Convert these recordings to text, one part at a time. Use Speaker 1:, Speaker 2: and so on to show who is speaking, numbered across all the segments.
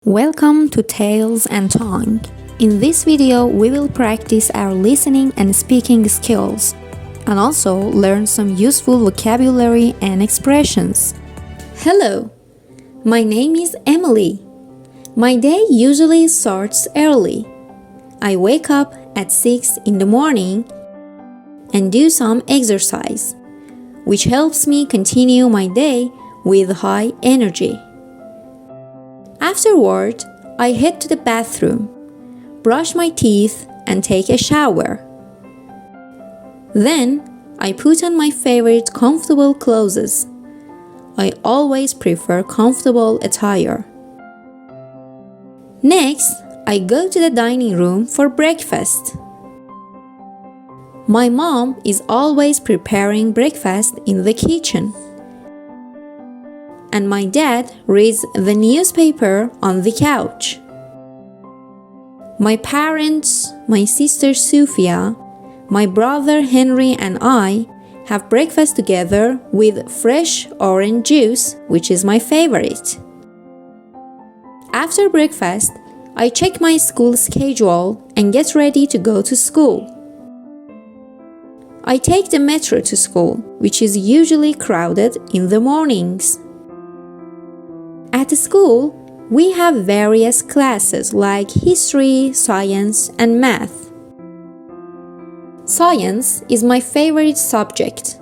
Speaker 1: Welcome to Tales and Tongue. In this video, we will practice our listening and speaking skills and also learn some useful vocabulary and expressions. Hello, my name is Emily. My day usually starts early. I wake up at 6 in the morning and do some exercise, which helps me continue my day with high energy. Afterward, I head to the bathroom, brush my teeth, and take a shower. Then, I put on my favorite comfortable clothes. I always prefer comfortable attire. Next, I go to the dining room for breakfast. My mom is always preparing breakfast in the kitchen. And my dad reads the newspaper on the couch. My parents, my sister Sophia, my brother Henry and I have breakfast together with fresh orange juice, which is my favorite. After breakfast, I check my school schedule and get ready to go to school. I take the metro to school, which is usually crowded in the mornings. At school, we have various classes like history, science, and math. Science is my favorite subject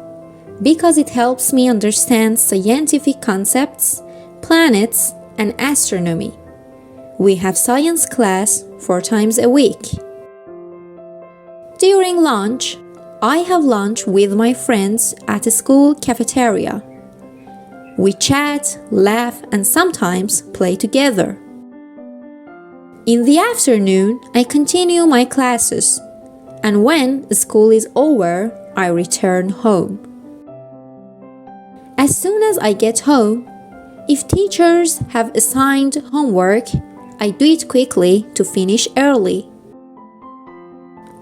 Speaker 1: because it helps me understand scientific concepts, planets, and astronomy. We have science class 4 times a week. During lunch, I have lunch with my friends at the school cafeteria. We chat, laugh, and sometimes play together. In the afternoon, I continue my classes, and when school is over, I return home. As soon as I get home, if teachers have assigned homework, I do it quickly to finish early.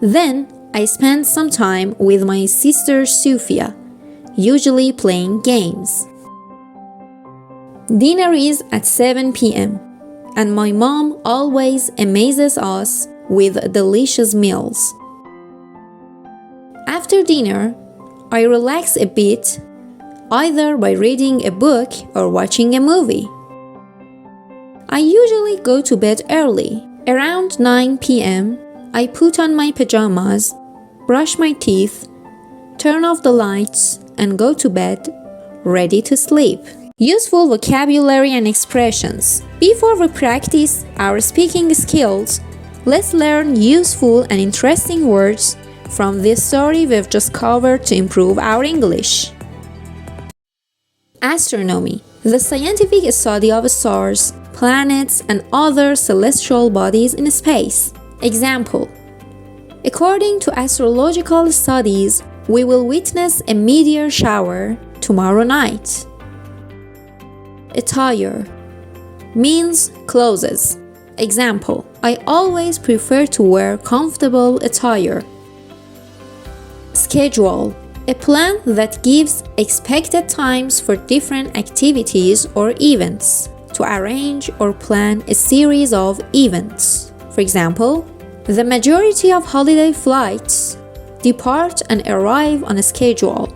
Speaker 1: Then, I spend some time with my sister Sophia, usually playing games. Dinner is at 7 p.m. and my mom always amazes us with delicious meals. After dinner, I relax a bit, either by reading a book or watching a movie. I usually go to bed early. Around 9 p.m., I put on my pajamas, brush my teeth, turn off the lights, and go to bed, ready to sleep. Useful vocabulary and expressions. Before we practice our speaking skills, let's learn useful and interesting words from this story we've just covered to improve our English. Astronomy, the scientific study of stars, planets, and other celestial bodies in space. Example: according to astrological studies, we will witness a meteor shower tomorrow night. Attire means clothes. Example: I always prefer to wear comfortable attire. Schedule, a plan that gives expected times for different activities or events, to arrange or plan a series of events. For example, the majority of holiday flights depart and arrive on a schedule.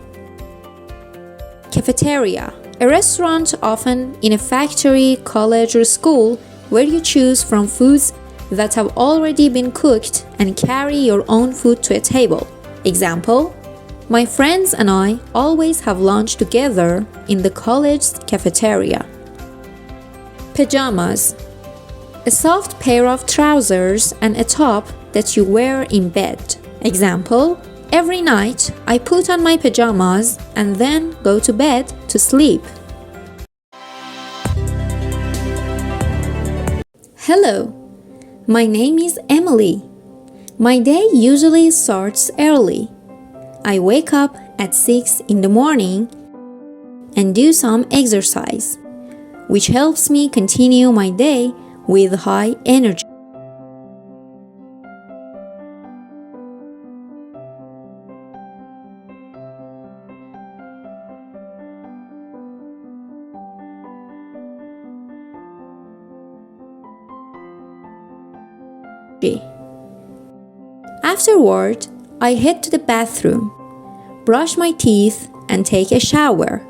Speaker 1: Cafeteria, a restaurant often in a factory, college, or school where you choose from foods that have already been cooked and carry your own food to a table. Example: my friends and I always have lunch together in the college cafeteria. Pajamas, a soft pair of trousers and a top that you wear in bed. Example: every night I put on my pajamas and then go to bed to sleep. Hello, my name is Emily. My day usually starts early. I wake up at 6 in the morning and do some exercise, which helps me continue my day with high energy. energy. Afterward, I head to the bathroom, brush my teeth, and take a shower.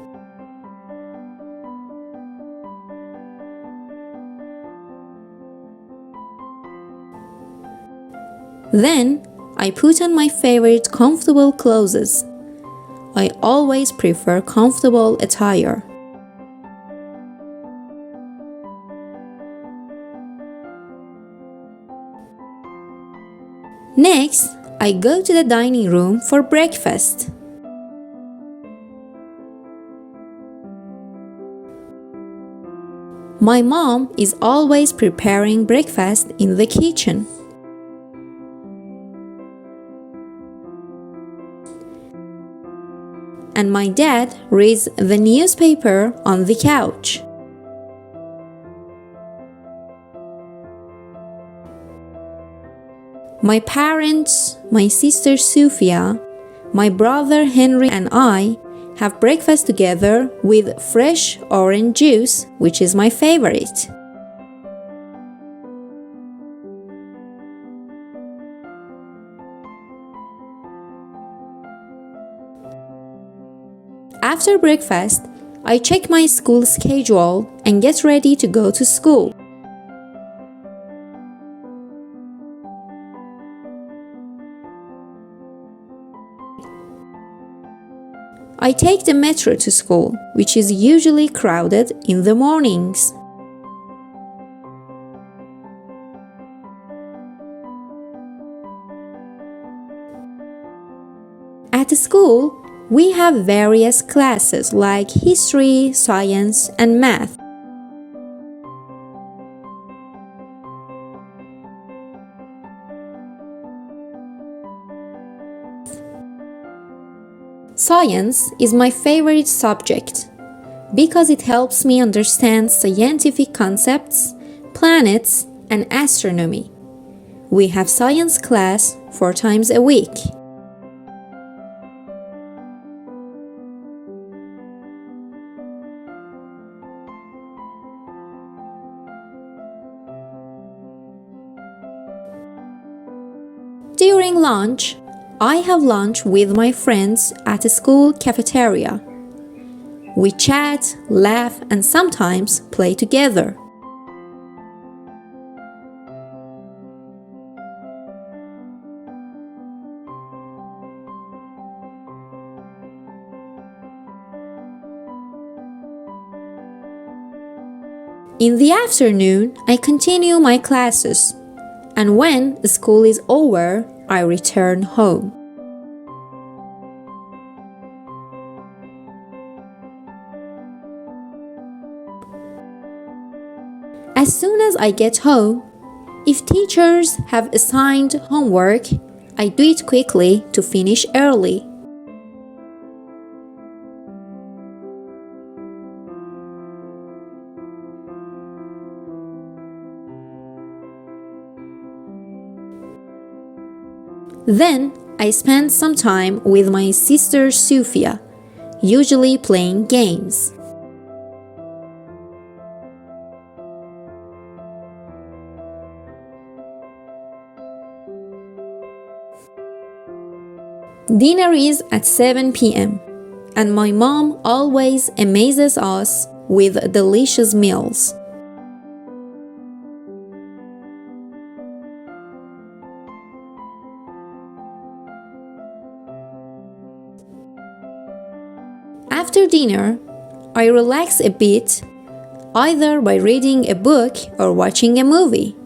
Speaker 1: Then, I put on my favorite comfortable clothes. I always prefer comfortable attire. Next, I go to the dining room for breakfast. My mom is always preparing breakfast in the kitchen. And my dad reads the newspaper on the couch. My parents, my sister Sophia, my brother Henry, and I have breakfast together with fresh orange juice, which is my favorite. After breakfast, I check my school schedule and get ready to go to school. I take the metro to school, which is usually crowded in the mornings. At school, we have various classes like history, science, and math. Science is my favorite subject because it helps me understand scientific concepts, planets, and astronomy. We have science class 4 times a week. During lunch, I have lunch with my friends at the school cafeteria. We chat, laugh, and sometimes play together. In the afternoon, I continue my classes, and when school is over, I return home. As soon as I get home, if teachers have assigned homework, I do it quickly to finish early. Then, I spend some time with my sister Sophia, usually playing games. Dinner is at 7 p.m., and my mom always amazes us with delicious meals. After dinner, I relax a bit, either by reading a book or watching a movie.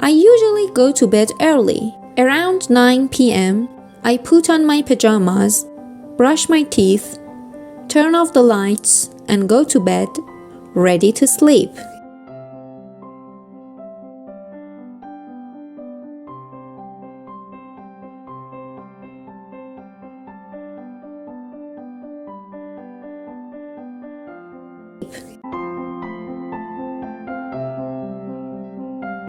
Speaker 1: I usually go to bed early. Around 9 p.m., I put on my pajamas, brush my teeth, turn off the lights, and go to bed, ready to sleep.